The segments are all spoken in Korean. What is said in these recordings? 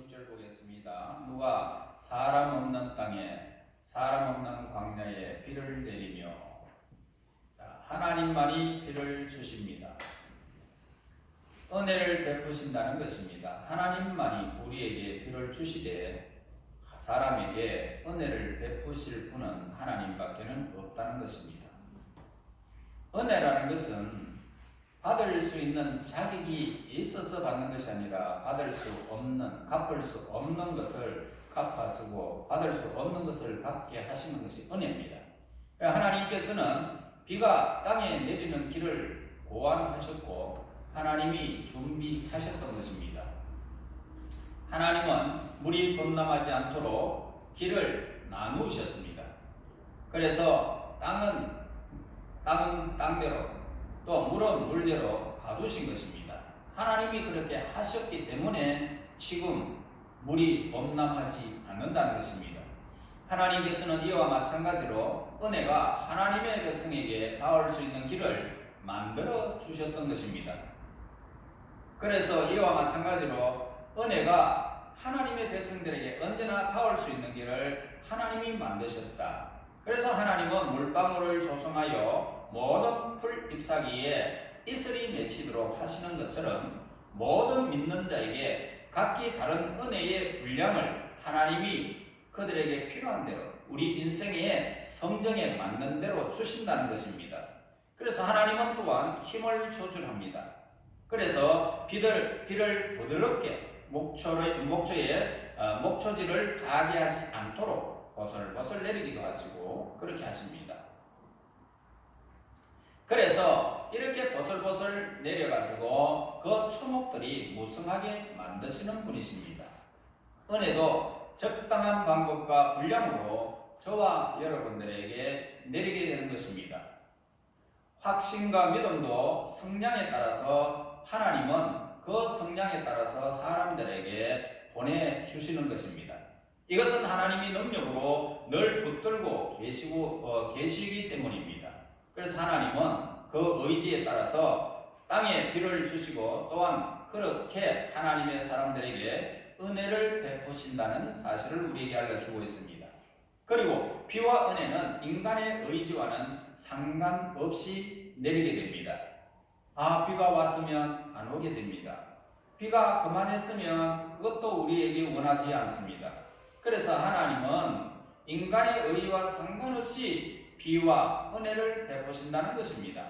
16절 보겠습니다. 누가 사람 없는 땅에 사람 없는 광야에 비를 내리며 하나님만이 비를 주십니다. 은혜를 베푸신다는 것입니다. 하나님만이 우리에게 비를 주시되 사람에게 은혜를 베푸실 분은 하나님밖에는 없다는 것입니다. 은혜라는 것은 받을 수 있는 자격이 있어서 받는 것이 아니라 받을 수 없는, 갚을 수 없는 것을 갚아주고 받을 수 없는 것을 받게 하시는 것이 은혜입니다. 하나님께서는 비가 땅에 내리는 길을 고안하셨고 하나님이 준비하셨던 것입니다. 하나님은 물이 범람하지 않도록 길을 나누셨습니다. 그래서 땅은 땅대로 또 물은 물대로 가두신 것입니다. 하나님이 그렇게 하셨기 때문에 지금 물이 범람하지 않는다는 것입니다. 하나님께서는 이와 마찬가지로 은혜가 하나님의 백성에게 닿을 수 있는 길을 만들어 주셨던 것입니다. 그래서 이와 마찬가지로 은혜가 하나님의 백성들에게 언제나 닿을 수 있는 길을 하나님이 만드셨다. 그래서 하나님은 물방울을 조성하여 모든 풀 잎사귀에 이슬이 맺히도록 하시는 것처럼 모든 믿는 자에게 각기 다른 은혜의 분량을 하나님이 그들에게 필요한 대로 우리 인생의 성정에 맞는 대로 주신다는 것입니다. 그래서 하나님은 또한 힘을 조절합니다. 그래서 비를 부드럽게 목초지를 파괴하지 않도록 보슬보슬 내리기도 하시고 그렇게 하십니다. 그래서 이렇게 보슬보슬 내려가지고 그 초목들이 무성하게 만드시는 분이십니다. 은혜도 적당한 방법과 분량으로 저와 여러분들에게 내리게 되는 것입니다. 확신과 믿음도 성량에 따라서 하나님은 그 성량에 따라서 사람들에게 보내주시는 것입니다. 이것은 하나님이 능력으로 늘 붙들고 계시기 때문입니다. 그래서 하나님은 그 의지에 따라서 땅에 비를 주시고 또한 그렇게 하나님의 사람들에게 은혜를 베푸신다는 사실을 우리에게 알려주고 있습니다. 그리고 비와 은혜는 인간의 의지와는 상관없이 내리게 됩니다. 비가 왔으면 안 오게 됩니다. 비가 그만했으면 그것도 우리에게 원하지 않습니다. 그래서 하나님은 인간의 의의와 상관없이 비와 은혜를 베푸신다는 것입니다.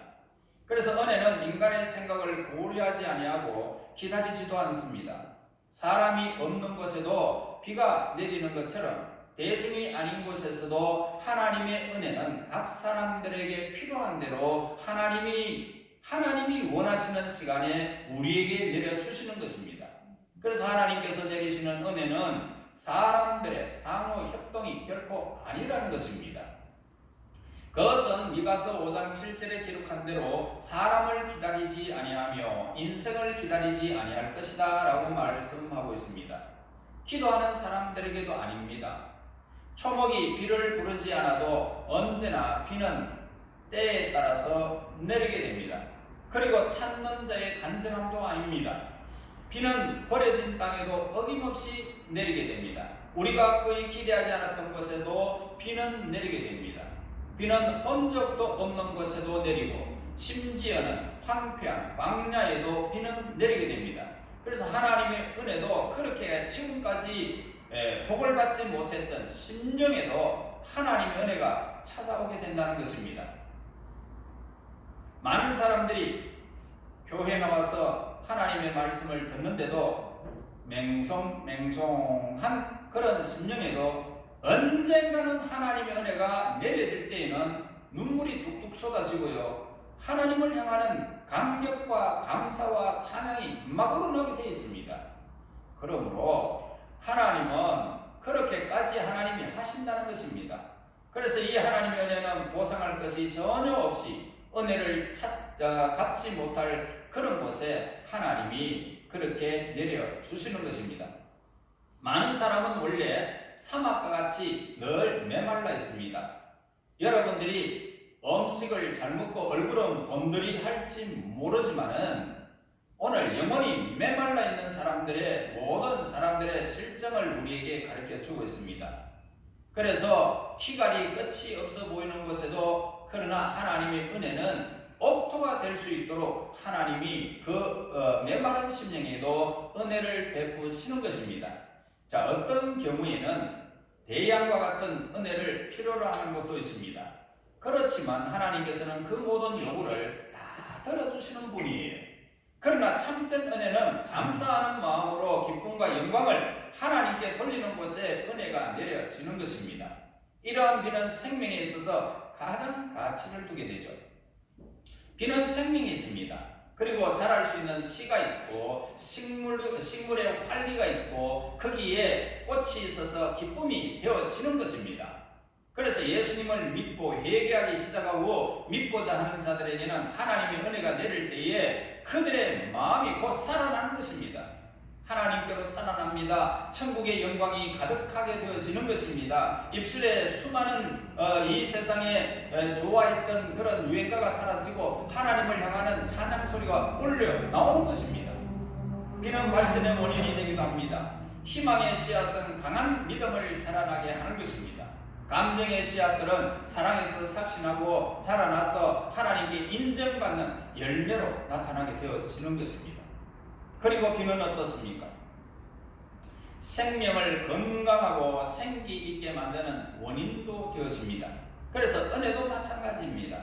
그래서 은혜는 인간의 생각을 고려하지 아니하고 기다리지도 않습니다. 사람이 없는 곳에도 비가 내리는 것처럼 대중이 아닌 곳에서도 하나님의 은혜는 각 사람들에게 필요한 대로 하나님이 원하시는 시간에 우리에게 내려주시는 것입니다. 그래서 하나님께서 내리시는 은혜는 사람들의 상호 협동이 결코 아니라는 것입니다. 그것은 미가서 5장 7절에 기록한 대로 사람을 기다리지 아니하며 인생을 기다리지 아니할 것이다 라고 말씀하고 있습니다. 기도하는 사람들에게도 아닙니다. 초목이 비를 부르지 않아도 언제나 비는 때에 따라서 내리게 됩니다. 그리고 찾는 자의 간절함도 아닙니다. 비는 버려진 땅에도 어김없이 내리게 됩니다. 우리가 거의 기대하지 않았던 곳에도 비는 내리게 됩니다. 비는 흔적도 없는 곳에도 내리고 심지어는 황폐한 광야에도 비는 내리게 됩니다. 그래서 하나님의 은혜도 그렇게 지금까지 복을 받지 못했던 심령에도 하나님의 은혜가 찾아오게 된다는 것입니다. 많은 사람들이 교회에 나와서 하나님의 말씀을 듣는데도 맹송한 그런 심령에도 언젠가는 하나님의 은혜가 내려질 때에는 눈물이 뚝뚝 쏟아지고요. 하나님을 향하는 감격과 감사와 찬양이 막 우러나게 되어 있습니다. 그러므로 하나님은 그렇게까지 하나님이 하신다는 것입니다. 그래서 이 하나님의 은혜는 보상할 것이 전혀 없이 은혜를 갚지 못할 그런 곳에 하나님이 그렇게 내려주시는 것입니다. 많은 사람은 원래 사막과 같이 늘 메말라 있습니다. 여러분들이 음식을 잘 먹고 얼굴은 번들이 할지 모르지만은 오늘 영혼이 메말라 있는 사람들의 모든 사람들의 실정을 우리에게 가르쳐 주고 있습니다. 그래서 희갈이 끝이 없어 보이는 곳에도 그러나 하나님의 은혜는 옥토가 될 수 있도록 하나님이 그 메마른 심령에도 은혜를 베푸시는 것입니다. 자, 어떤 경우에는 대양과 같은 은혜를 필요로 하는 것도 있습니다. 그렇지만 하나님께서는 그 모든 요구를 다 들어주시는 분이에요. 그러나 참된 은혜는 감사하는 마음으로 기쁨과 영광을 하나님께 돌리는 곳에 은혜가 내려지는 것입니다. 이러한 비는 생명에 있어서 가장 가치를 두게 되죠. 비는 생명이 있습니다. 그리고 자랄 수 있는 씨가 있고 식물의 활기가 있고 거기에 꽃이 있어서 기쁨이 되어지는 것입니다. 그래서 예수님을 믿고 회개하기 시작하고 믿고자 하는 자들에게는 하나님의 은혜가 내릴 때에 그들의 마음이 곧 살아나는 것입니다. 하나님께로 살아납니다. 천국의 영광이 가득하게 되어지는 것입니다. 입술에 수많은 이 세상에 좋아했던 그런 유행가가 사라지고 하나님을 향하는 찬양 소리가 울려 나오는 것입니다. 비는 발전의 원인이 되기도 합니다. 희망의 씨앗은 강한 믿음을 자라나게 하는 것입니다. 감정의 씨앗들은 사랑에서 삭신하고 자라나서 하나님께 인정받는 열매로 나타나게 되어지는 것입니다. 그리고 비는 어떻습니까? 생명을 건강하고 생기 있게 만드는 원인도 되어집니다. 그래서 은혜도 마찬가지입니다.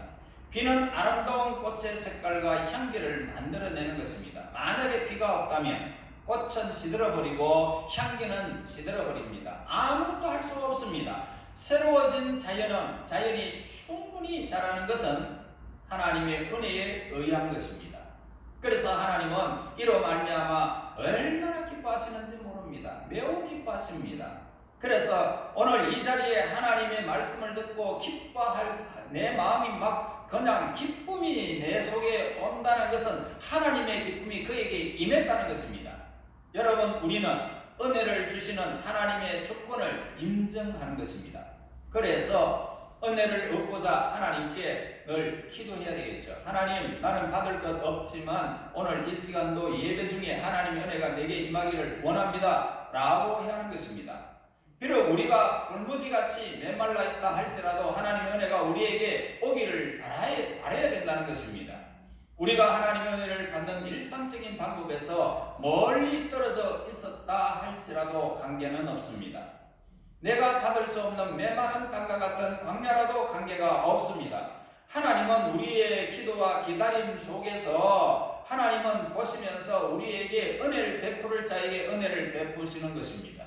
비는 아름다운 꽃의 색깔과 향기를 만들어내는 것입니다. 만약에 비가 없다면 꽃은 시들어버리고 향기는 시들어버립니다. 아무것도 할 수가 없습니다. 새로워진 자연이 충분히 자라는 것은 하나님의 은혜에 의한 것입니다. 그래서 하나님은 이로 말미암아 얼마나 기뻐하시는지 모릅니다. 매우 기뻐하십니다. 그래서 오늘 이 자리에 하나님의 말씀을 듣고 기뻐할 내 마음이 막 그냥 기쁨이 내 속에 온다는 것은 하나님의 기쁨이 그에게 임했다는 것입니다. 여러분, 우리는 은혜를 주시는 하나님의 주권을 인정하는 것입니다. 그래서 은혜를 얻고자 하나님께 늘 기도해야 되겠죠. 하나님, 나는 받을 것 없지만 오늘 이 시간도 예배 중에 하나님의 은혜가 내게 임하기를 원합니다 라고 해야 하는 것입니다. 비록 우리가 불무지같이 메말라 있다 할지라도 하나님의 은혜가 우리에게 오기를 바라야 된다는 것입니다. 우리가 하나님의 은혜를 받는 일상적인 방법에서 멀리 떨어져 있었다 할지라도 관계는 없습니다. 내가 받을 수 없는 메마른 땅과 같은 광야라도 관계가 없습니다. 하나님은 우리의 기도와 기다림 속에서 하나님은 보시면서 우리에게 은혜를 베풀 자에게 은혜를 베푸시는 것입니다.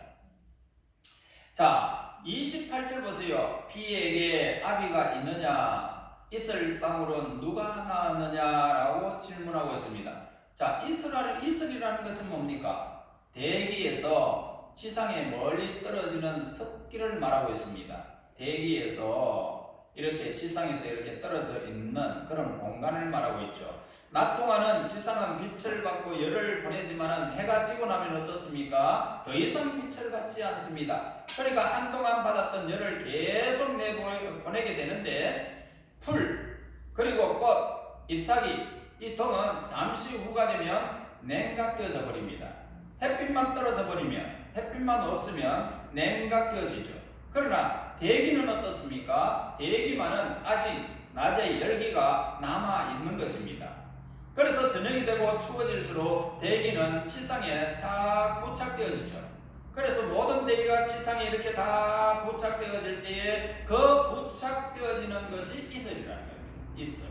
자, 28절 보세요. 비에게 아비가 있느냐? 이슬 방울은 누가 낳았느냐라고 질문하고 있습니다. 자, 이슬이라는 것은 뭡니까? 대기에서 지상에 멀리 떨어지는 습기를 말하고 있습니다. 대기에서 이렇게 지상에서 이렇게 떨어져 있는 그런 공간을 말하고 있죠. 낮 동안은 지상은 빛을 받고 열을 보내지만 해가 지고 나면 어떻습니까? 더 이상 빛을 받지 않습니다. 그러니까 한동안 받았던 열을 계속 내보내게 되는데 풀, 그리고 꽃, 잎사귀, 이 동은 잠시 후가 되면 냉각되어져 버립니다. 햇빛만 떨어져 버리면, 햇빛만 없으면 냉각되어지죠. 그러나 대기는 어떻습니까? 대기만은 아직 낮의 열기가 남아있는 것입니다. 그래서 저녁이 되고 추워질수록 대기는 지상에 착 부착되어지죠. 그래서 모든 대기가 지상에 이렇게 다 부착되어질 때에 그 부착되어지는 것이 이슬이라는 겁니다. 이슬.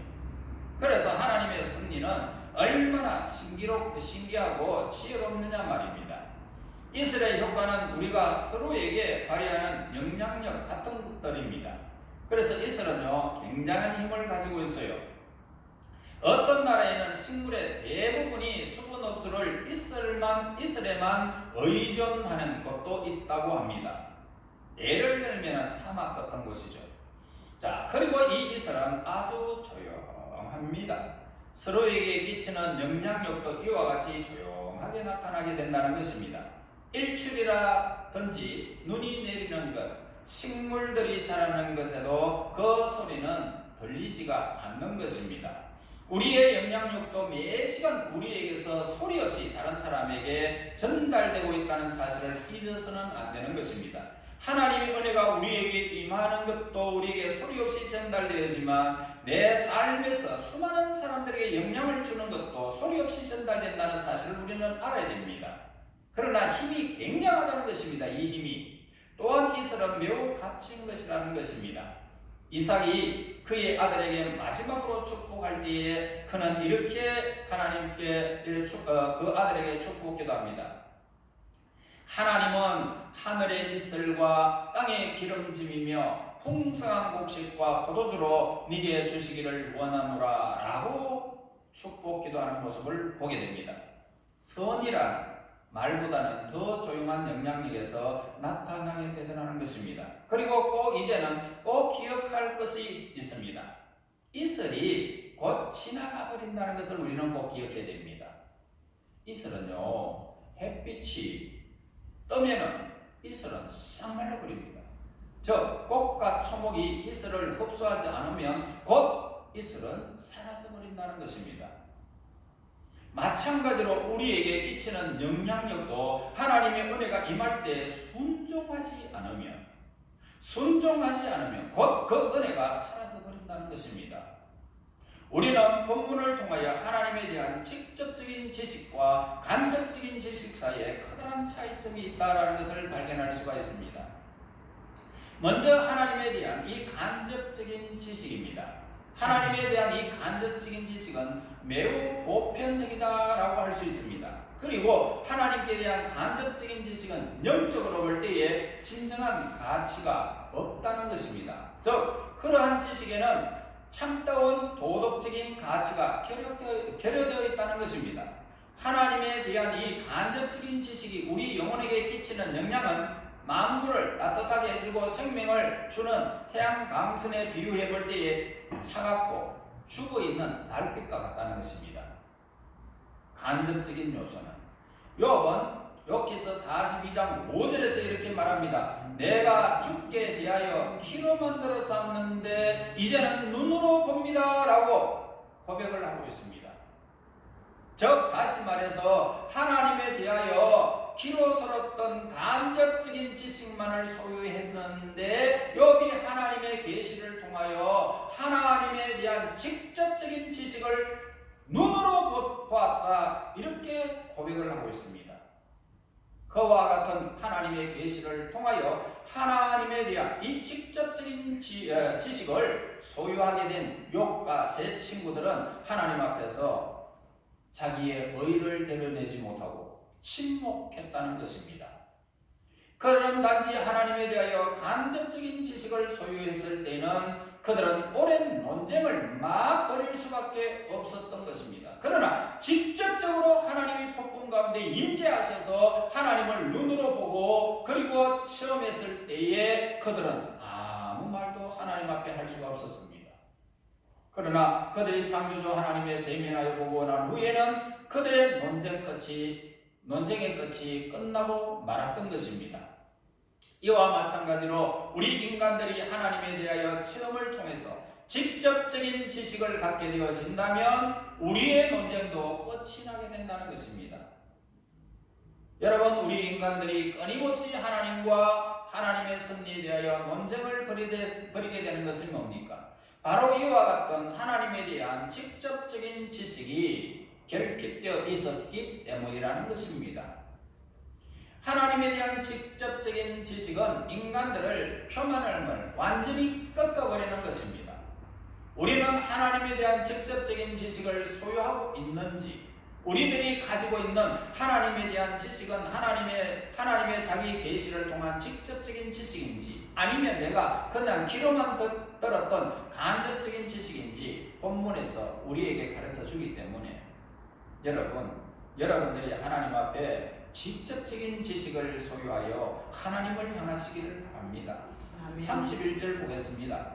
그래서 하나님의 섭리는 얼마나 신기하고 지혜롭느냐 말입니다. 이슬의 효과는 우리가 서로에게 발휘하는 영향력 같은 것들입니다. 그래서 이슬은요, 굉장한 힘을 가지고 있어요. 어떤 나라에는 식물의 대부분이 수분 흡수를 이슬에만 의존하는 곳도 있다고 합니다. 예를 들면 사막 같은 곳이죠. 자, 그리고 이 이슬은 아주 조용합니다. 서로에게 끼치는 영향력도 이와 같이 조용하게 나타나게 된다는 것입니다. 일출이라든지 눈이 내리는 것, 식물들이 자라는 것에도 그 소리는 들리지가 않는 것입니다. 우리의 영향력도 매 시간 우리에게서 소리 없이 다른 사람에게 전달되고 있다는 사실을 잊어서는 안 되는 것입니다. 하나님의 은혜가 우리에게 임하는 것도 우리에게 소리 없이 전달되지만 내 삶에서 수많은 사람들에게 영향을 주는 것도 소리 없이 전달된다는 사실을 우리는 알아야 됩니다. 그러나 힘이 굉장하다는 것입니다. 이 힘이 또한 이스라엘은 매우 값진 것이라는 것입니다. 이삭이 그의 아들에게 마지막으로 축복할 때에 그는 이렇게 하나님께 그 아들에게 축복기도 합니다. 하나님은 하늘의 이슬과 땅의 기름짐이며 풍성한 곡식과 포도주로 네게 주시기를 원하노라 라고 축복기도하는 모습을 보게 됩니다. 선이란 말보다는 더 조용한 영향력에서 나타나게 되더라는 것입니다. 그리고 꼭 이제는 꼭 기억할 것이 있습니다. 이슬이 곧 지나가 버린다는 것을 우리는 꼭 기억해야 됩니다. 이슬은요, 햇빛이 뜨면은 이슬은 싹 말라버립니다. 저 꽃과 초목이 이슬을 흡수하지 않으면 곧 이슬은 사라져버린다는 것입니다. 마찬가지로 우리에게 끼치는 영향력도 하나님의 은혜가 임할 때 순종하지 않으면 곧 그 은혜가 사라져버린다는 것입니다. 우리는 본문을 통하여 하나님에 대한 직접적인 지식과 간접적인 지식 사이에 커다란 차이점이 있다는 것을 발견할 수가 있습니다. 먼저 하나님에 대한 이 간접적인 지식입니다. 하나님에 대한 이 간접적인 지식은 매우 보편적이다라고 할 수 있습니다. 그리고 하나님께 대한 간접적인 지식은 영적으로 볼 때에 진정한 가치가 없다는 것입니다. 즉 그러한 지식에는 참다운 도덕적인 가치가 결여되어 있다는 것입니다. 하나님에 대한 이 간접적인 지식이 우리 영혼에게 끼치는 영향은 만물을 따뜻하게 해주고 생명을 주는 태양 강선에 비유해 볼 때에 차갑고 죽어있는 달빛과 같다는 것입니다. 간접적인 요소는 욥은 욥기서 42장 5절에서 이렇게 말합니다. 내가 죽게 대하여 키로 만들어 쌌는데 이제는 눈으로 봅니다 라고 고백을 하고 있습니다. 즉 다시 말해서 하나님에 대하여 귀로 들었던 간접적인 지식만을 소유했는데 욥이 하나님의 계시를 통하여 하나님에 대한 직접적인 지식을 눈으로 보았다 이렇게 고백을 하고 있습니다. 그와 같은 하나님의 계시를 통하여 하나님에 대한 이 직접적인 지식을 소유하게 된 욥과 세 친구들은 하나님 앞에서 자기의 의를 드러내지 못하고 침묵했다는 것입니다. 그들은 단지 하나님에 대하여 간접적인 지식을 소유했을 때는 그들은 오랜 논쟁을 막 벌일 수밖에 없었던 것입니다. 그러나 직접적으로 하나님이 폭풍 가운데 임재하셔서 하나님을 눈으로 보고 그리고 체험했을 때에 그들은 아무 말도 하나님 앞에 할 수가 없었습니다. 그러나 그들이 창조주 하나님의 대면하여 보고 난 후에는 그들의 논쟁의 끝이 끝나고 말았던 것입니다. 이와 마찬가지로 우리 인간들이 하나님에 대하여 체험을 통해서 직접적인 지식을 갖게 되어진다면 우리의 논쟁도 끝이 나게 된다는 것입니다. 여러분, 우리 인간들이 끊임없이 하나님과 하나님의 섭리에 대하여 논쟁을 벌이게 되는 것은 뭡니까? 바로 이와 같은 하나님에 대한 직접적인 지식이 결핍되어 있었기 때문이라는 것입니다. 하나님에 대한 직접적인 지식은 인간들을 표면을 완전히 꺾어버리는 것입니다. 우리는 하나님에 대한 직접적인 지식을 소유하고 있는지, 우리들이 가지고 있는 하나님에 대한 지식은 하나님의 자기 계시를 통한 직접적인 지식인지, 아니면 내가 그냥 귀로만 들었던 간접적인 지식인지 본문에서 우리에게 가르쳐 주기 때문에 여러분들이 하나님 앞에 직접적인 지식을 소유하여 하나님을 향하시기를 바랍니다. 아멘. 31절 보겠습니다.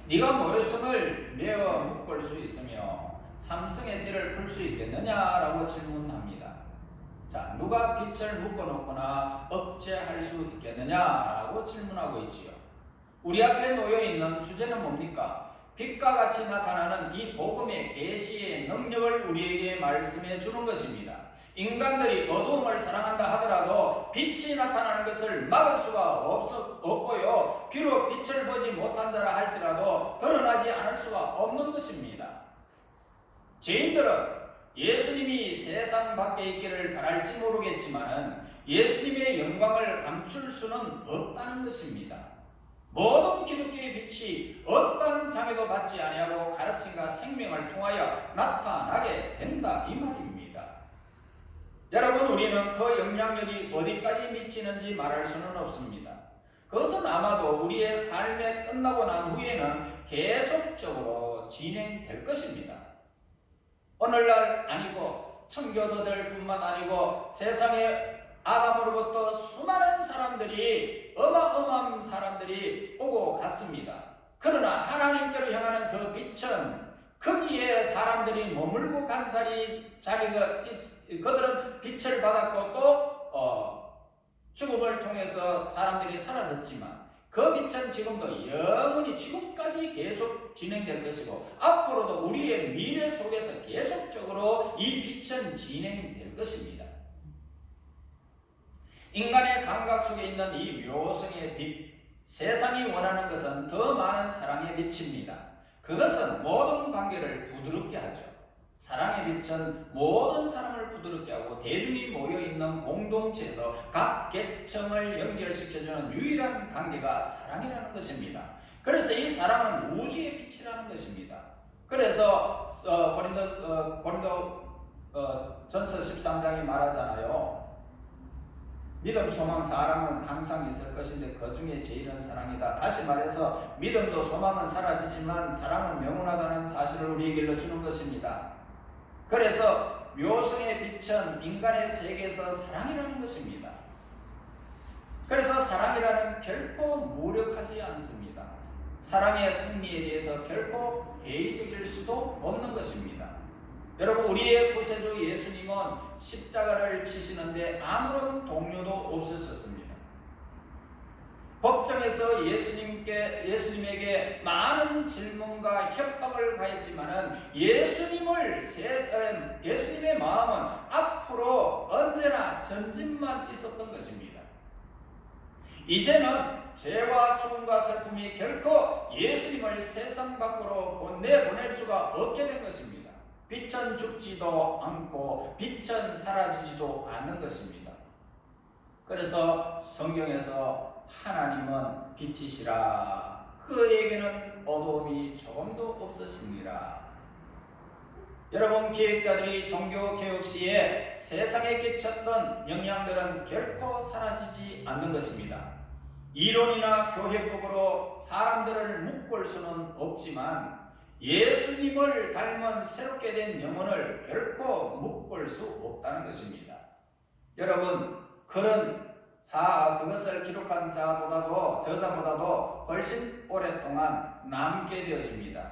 네가 모욕성을 메어 묶을 수 있으며 삼성의 띠를 풀 수 있겠느냐라고 질문합니다. 자, 누가 빛을 묶어놓거나 억제할 수 있겠느냐라고 질문하고 있지요. 우리 앞에 놓여있는 주제는 뭡니까? 빛과 같이 나타나는 이 복음의 계시의 능력을 우리에게 말씀해 주는 것입니다. 인간들이 어두움을 사랑한다 하더라도 빛이 나타나는 것을 막을 수가 없고요. 비록 빛을 보지 못한 자라 할지라도 드러나지 않을 수가 없는 것입니다. 죄인들은 예수님이 세상 밖에 있기를 바랄지 모르겠지만 예수님의 영광을 감출 수는 없다는 것입니다. 모든 기독교의 빛이 어떠한 장애도 받지 아니하고 가르침과 생명을 통하여 나타나게 된다 이 말입니다. 여러분, 우리는 그 영향력이 어디까지 미치는지 말할 수는 없습니다. 그것은 아마도 우리의 삶에 끝나고 난 후에는 계속적으로 진행될 것입니다. 오늘날 아니고 청교도들 뿐만 아니고 세상에 아담으로부터 수많은 사람들이 어마어마한 사람들이 오고 갔습니다. 그러나 하나님께로 향하는 그 빛은 거기에 사람들이 머물고 간 자리가 그들은 빛을 받았고 또 죽음을 통해서 사람들이 사라졌지만 그 빛은 지금도 영원히 지금까지 계속 진행될 것이고 앞으로도 우리의 미래 속에서 계속적으로 이 빛은 진행될 것입니다. 인간의 감각 속에 있는 이 묘성의 빛, 세상이 원하는 것은 더 많은 사랑의 빛입니다. 그것은 모든 관계를 부드럽게 하죠. 사랑의 빛은 모든 사람을 부드럽게 하고 대중이 모여있는 공동체에서 각 계층을 연결시켜주는 유일한 관계가 사랑이라는 것입니다. 그래서 이 사랑은 우주의 빛이라는 것입니다. 그래서 고린도 전서 13장이 말하잖아요. 믿음, 소망, 사랑은 항상 있을 것인데 그 중에 제일은 사랑이다. 다시 말해서 믿음도 소망은 사라지지만 사랑은 영원하다는 사실을 우리에게 일러주는 것입니다. 그래서 묘성의 빛은 인간의 세계에서 사랑이라는 것입니다. 그래서 사랑이라는 결코 무력하지 않습니다. 사랑의 승리에 대해서 결코 회의적일 수도 없는 것입니다. 여러분, 우리의 구세주 예수님은 십자가를 치시는데 아무런 동료도 없으셨습니다. 법정에서 예수님에게 많은 질문과 협박을 가했지만은 예수님의 마음은 앞으로 언제나 전진만 있었던 것입니다. 이제는 죄와 죽음과 슬픔이 결코 예수님을 세상 밖으로 내보낼 수가 없게 된 것입니다. 빛은 죽지도 않고 빛은 사라지지도 않는 것입니다. 그래서 성경에서 하나님은 빛이시라, 그에게는 어두움이 조금도 없으시니라. 여러분, 기획자들이 종교개혁 시에 세상에 끼쳤던 영향들은 결코 사라지지 않는 것입니다. 이론이나 교회법으로 사람들을 묶을 수는 없지만 예수님을 닮은 새롭게 된 영혼을 결코 묶을 수 없다는 것입니다. 여러분, 그것을 기록한 저자보다도 훨씬 오랫동안 남게 되어집니다.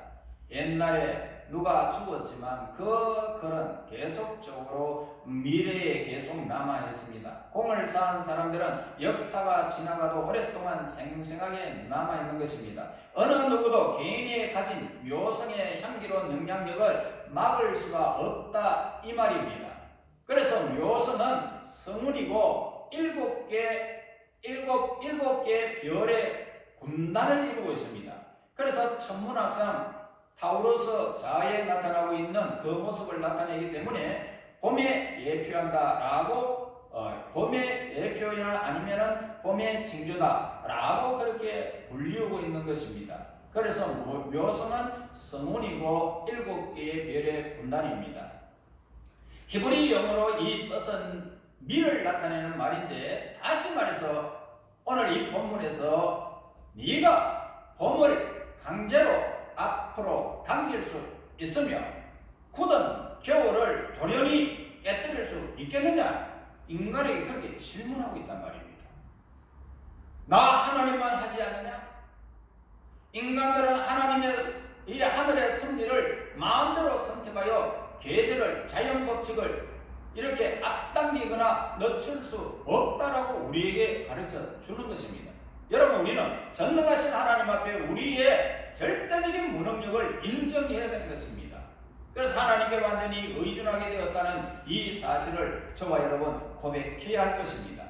옛날에 누가 죽었지만 그 글은 계속적으로 미래에 계속 남아 있습니다. 공을 쌓은 사람들은 역사가 지나가도 오랫동안 생생하게 남아 있는 것입니다. 어느 누구도 개인이 가진 묘성의 향기로운 영향력을 막을 수가 없다 이 말입니다. 그래서 묘성은 성운이고 일곱 개의 별의 군단을 이루고 있습니다. 그래서 천문학상 타우러스 자에 나타나고 있는 그 모습을 나타내기 때문에 봄에 예표한다라고 봄의 예표나 아니면은 봄의 징조다라고 그렇게 불리우고 있는 것입니다. 그래서 묘성은 성운이고 7개의 별의 군단입니다. 히브리 영어로 이 뜻은 미를 나타내는 말인데, 다시 말해서 오늘 이 본문에서 네가 봄을 강제로 앞으로 당길 수 있으며 굳은 겨울을 돌연히 깨뜨릴 수 있겠느냐? 인간에게 그렇게 질문하고 있단 말입니다. 나 하나님만 하지 않느냐? 인간들은 하나님의 이 하늘의 섭리를 마음대로 선택하여 계절을, 자연 법칙을 이렇게 앞당기거나 늦출 수 없다라고 우리에게 가르쳐 주는 것입니다. 여러분, 우리는 전능하신 하나님 앞에 우리의 절대적인 무능력을 인정해야 되는 것입니다. 그래서 하나님께 완전히 의존하게 되었다는 이 사실을 저와 여러분 고백해야 할 것입니다.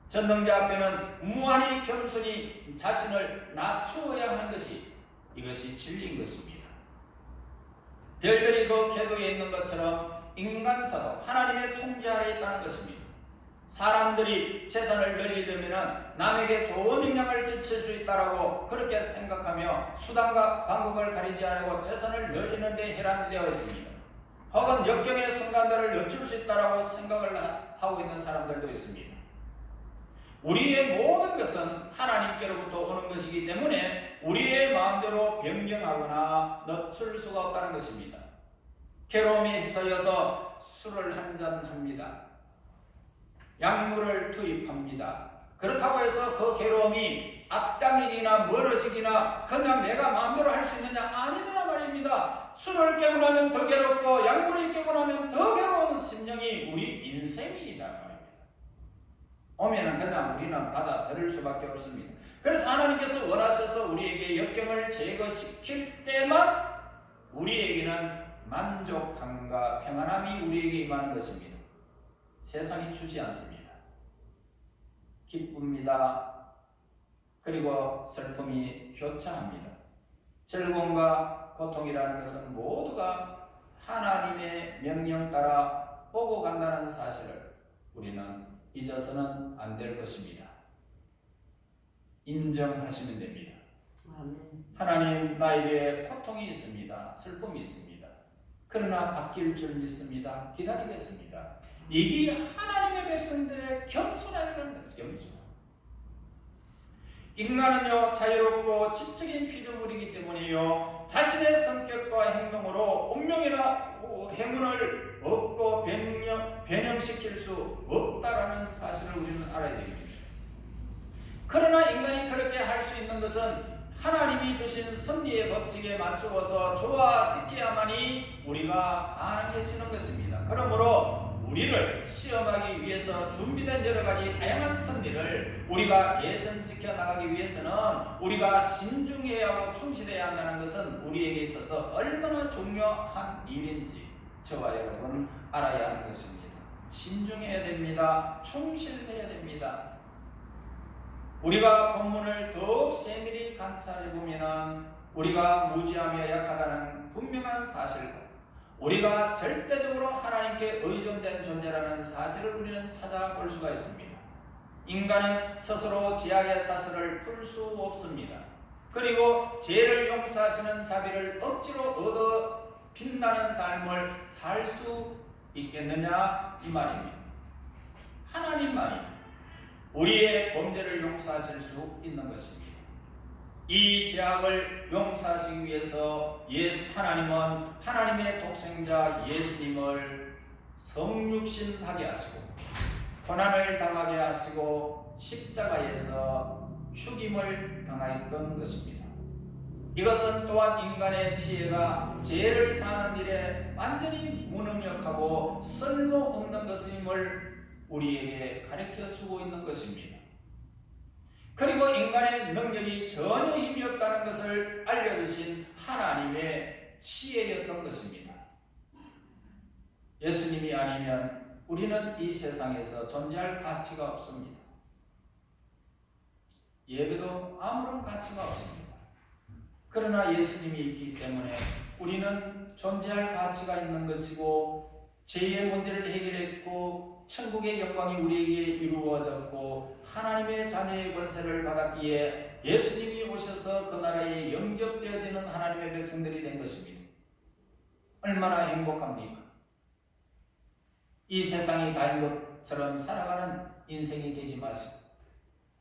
전능자 앞에는 무한히 겸손히 자신을 낮추어야 하는 것이 이것이 진리인 것입니다. 별들이 그 궤도에 있는 것처럼 인간사도 하나님의 통제 아래 있다는 것입니다. 사람들이 재산을 늘리려면 남에게 좋은 영향을 끼칠 수 있다라고 그렇게 생각하며 수단과 방법을 가리지 않고 재산을 늘리는 데 혈안되어 있습니다. 혹은 역경의 순간들을 늦출 수 있다라고 생각을 하고 있는 사람들도 있습니다. 우리의 모든 것은 하나님께로부터 오는 것이기 때문에 우리의 마음대로 변경하거나 늦출 수가 없다는 것입니다. 괴로움에 휩싸여서 술을 한잔 합니다. 약물을 투입합니다. 그렇다고 해서 그 괴로움이 앞당이기나 멀어지기나 그냥 내가 마음대로 할 수 있느냐? 아니더라 말입니다. 술을 깨고 나면 더 괴롭고 약물을 깨고 나면 더 괴로운 심령이 우리 인생이다 말입니다. 오면은 그냥 우리는 받아들일 수밖에 없습니다. 그래서 하나님께서 원하셔서 우리에게 역경을 제거시킬 때만 우리에게는 만족함과 평안함이 우리에게 임하는 것입니다. 세상이 주지 않습니다. 기쁩니다. 그리고 슬픔이 교차합니다. 즐거움과 고통이라는 것은 모두가 하나님의 명령 따라 오고 간다는 사실을 우리는 잊어서는 안 될 것입니다. 인정하시면 됩니다. 하나님, 나에게 고통이 있습니다. 슬픔이 있습니다. 그러나 바뀔 줄 믿습니다. 기다리겠습니다. 이게 하나님의 백성들의 겸손이라는 것이죠. 겸손. 인간은요, 자유롭고 지적인 피조물이기 때문에요, 자신의 성격과 행동으로 운명이나 행운을 얻고 변형시킬 수 없다라는 사실을 우리는 알아야 됩니다. 그러나 인간이 그렇게 할 수 있는 것은 하나님이 주신 섭리의 법칙에 맞추어서 조화시켜야만이 우리가 가능해지는 것입니다. 그러므로 우리를 시험하기 위해서 준비된 여러 가지 다양한 섭리를 우리가 개선시켜 나가기 위해서는 우리가 신중해야 하고 충실해야 한다는 것은 우리에게 있어서 얼마나 중요한 일인지 저와 여러분 알아야 하는 것입니다. 신중해야 됩니다. 충실해야 됩니다. 우리가 본문을 더욱 세밀히 관찰해 보면 우리가 무지하며 약하다는 분명한 사실과 우리가 절대적으로 하나님께 의존된 존재라는 사실을 우리는 찾아볼 수가 있습니다. 인간은 스스로 지약의 사슬을 풀 수 없습니다. 그리고 죄를 용서하시는 자비를 억지로 얻어 빛나는 삶을 살 수 있겠느냐 이 말입니다. 하나님만이 우리의 범죄를 용서하실 수 있는 것입니다. 이 죄악을 용서하시기 위해서 하나님은 하나님의 독생자 예수님을 성육신하게 하시고 고난을 당하게 하시고 십자가에서 죽임을 당하였던 것입니다. 이것은 또한 인간의 지혜가 죄를 사하는 일에 완전히 무능력하고 쓸모없는 것임을 우리에게 가르쳐주고 있는 것입니다. 그리고 인간의 능력이 전혀 힘이 없다는 것을 알려주신 하나님의 지혜였던 것입니다. 예수님이 아니면 우리는 이 세상에서 존재할 가치가 없습니다. 예배도 아무런 가치가 없습니다. 그러나 예수님이 있기 때문에 우리는 존재할 가치가 있는 것이고 죄의 문제를 해결했고 천국의 영광이 우리에게 이루어졌고 하나님의 자녀의 권세를 받았기에 예수님이 오셔서 그 나라에 영접되어지는 하나님의 백성들이 된 것입니다. 얼마나 행복합니까? 이 세상이 다인 것처럼 살아가는 인생이 되지 마시고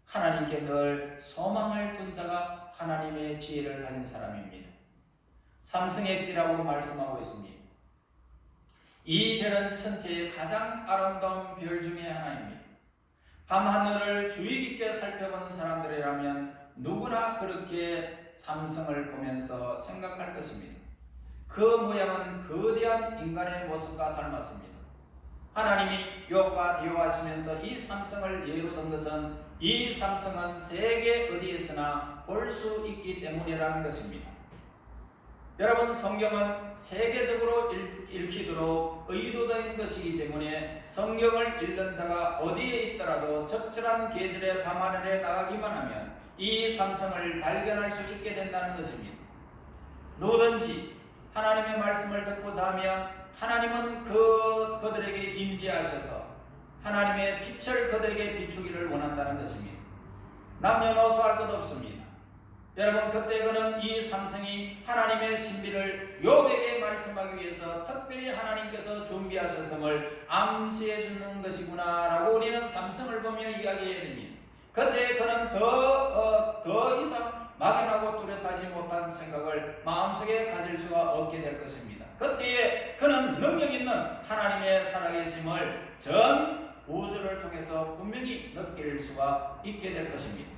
하나님께 늘 소망을 둔 자가 하나님의 지혜를 가진 사람입니다. 삼승의 띠라고 말씀하고 있습니다. 이 별은 천체의 가장 아름다운 별 중에 하나입니다. 밤하늘을 주의 깊게 살펴본 사람들이라면 누구나 그렇게 삼성을 보면서 생각할 것입니다. 그 모양은 거대한 인간의 모습과 닮았습니다. 하나님이 욥과 대화하시면서 이 삼성을 예로 든 것은 이 삼성은 세계 어디에서나 볼 수 있기 때문이라는 것입니다. 여러분, 성경은 세계적으로 읽히도록 의도된 것이기 때문에 성경을 읽는 자가 어디에 있더라도 적절한 계절에 밤하늘에 나가기만 하면 이 삼성을 발견할 수 있게 된다는 것입니다. 누구든지 하나님의 말씀을 듣고자 하면 하나님은 그들에게 임재하셔서 하나님의 빛을 그들에게 비추기를 원한다는 것입니다. 남녀노소 할 것 없습니다. 여러분, 그때 그는 이 삼성이 하나님의 신비를 욥에게 말씀하기 위해서 특별히 하나님께서 준비하셨음을 암시해 주는 것이구나 라고 우리는 삼성을 보며 이야기해야 됩니다. 그때 그는 더 이상 막연하고 뚜렷하지 못한 생각을 마음속에 가질 수가 없게 될 것입니다. 그때에 그는 능력 있는 하나님의 살아계심을 전 우주를 통해서 분명히 느낄 수가 있게 될 것입니다.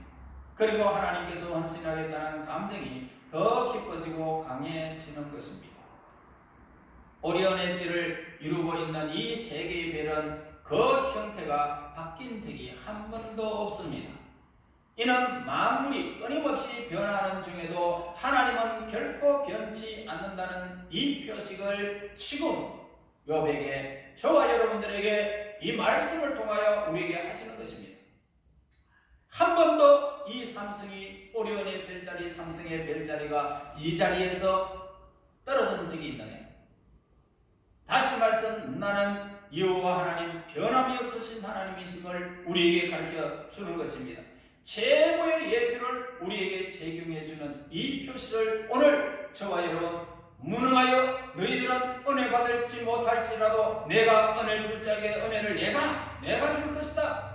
그리고 하나님께서 헌신하겠다는 감정이 더 깊어지고 강해지는 것입니다. 오리온의 띠를 이루고 있는 이 세계의 별은 그 형태가 바뀐 적이 한 번도 없습니다. 이는 만물이 끊임없이 변하는 중에도 하나님은 결코 변치 않는다는 이 표식을 지금 욥에게, 저와 여러분들에게 이 말씀을 통하여 우리에게 하시는 것입니다. 한 번도 이 삼성이, 오리온의 별자리, 삼성의 별자리가 이 자리에서 떨어진 적이 있느냐? 다시 말씀, 나는 여호와 하나님, 변함이 없으신 하나님이심을 우리에게 가르쳐 주는 것입니다. 최고의 예표를 우리에게 제공해 주는 이 표시를 오늘 저와 여러분, 무능하여 너희들은 은혜 받을지 못할지라도 내가 은혜를 줄 자에게 은혜를 내가 줄 것이다.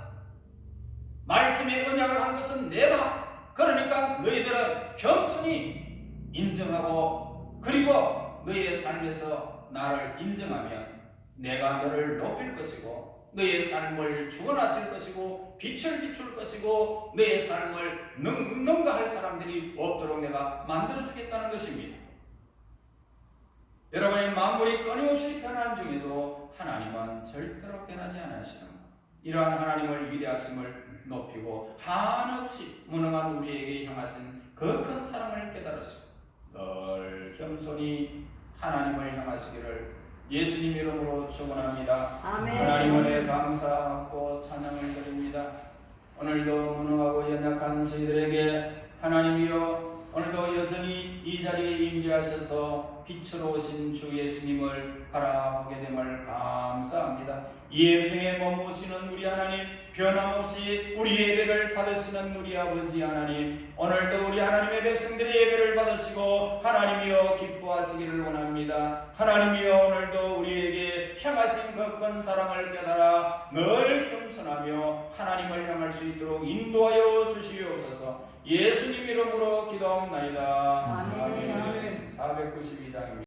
말씀의 언약을 한 것은 내다. 그러니까 너희들은 겸손히 인정하고, 그리고 너희의 삶에서 나를 인정하면 내가 너를 높일 것이고, 너희의 삶을 주관하실 것이고, 빛을 비출 것이고, 너희의 삶을 능가할 사람들이 없도록 내가 만들어주겠다는 것입니다. 여러분의 만물이 끊임없이 변하는 중에도 하나님은 절대로 변하지 않으시는 것, 이러한 하나님을 위대하심을 높이고 한없이 무능한 우리에게 향하신 그 큰 사랑을 깨달았습니다. 늘 겸손히 하나님을 향하시기를 예수님 이름으로 축원합니다. 아멘. 하나님 은혜 감사하고 찬양을 드립니다. 오늘도 무능하고 연약한 저희들에게 하나님이여, 오늘도 여전히 이 자리에 임재하셔서 빛으로 오신 주 예수님을 바라보게 됨을 감사합니다. 이 예배 중에 머무시는 우리 하나님, 변함없이 우리 예배를 받으시는 우리 아버지 하나님, 오늘도 우리 하나님의 백성들의 예배를 받으시고 하나님이여 기뻐하시기를 원합니다. 하나님이여, 오늘도 우리에게 향하신 그 큰 사랑을 깨달아 늘 겸손하며 하나님을 향할 수 있도록 인도하여 주시옵소서. 예수님 이름으로 기도하옵나이다. 아멘. 아멘. 492장입니다.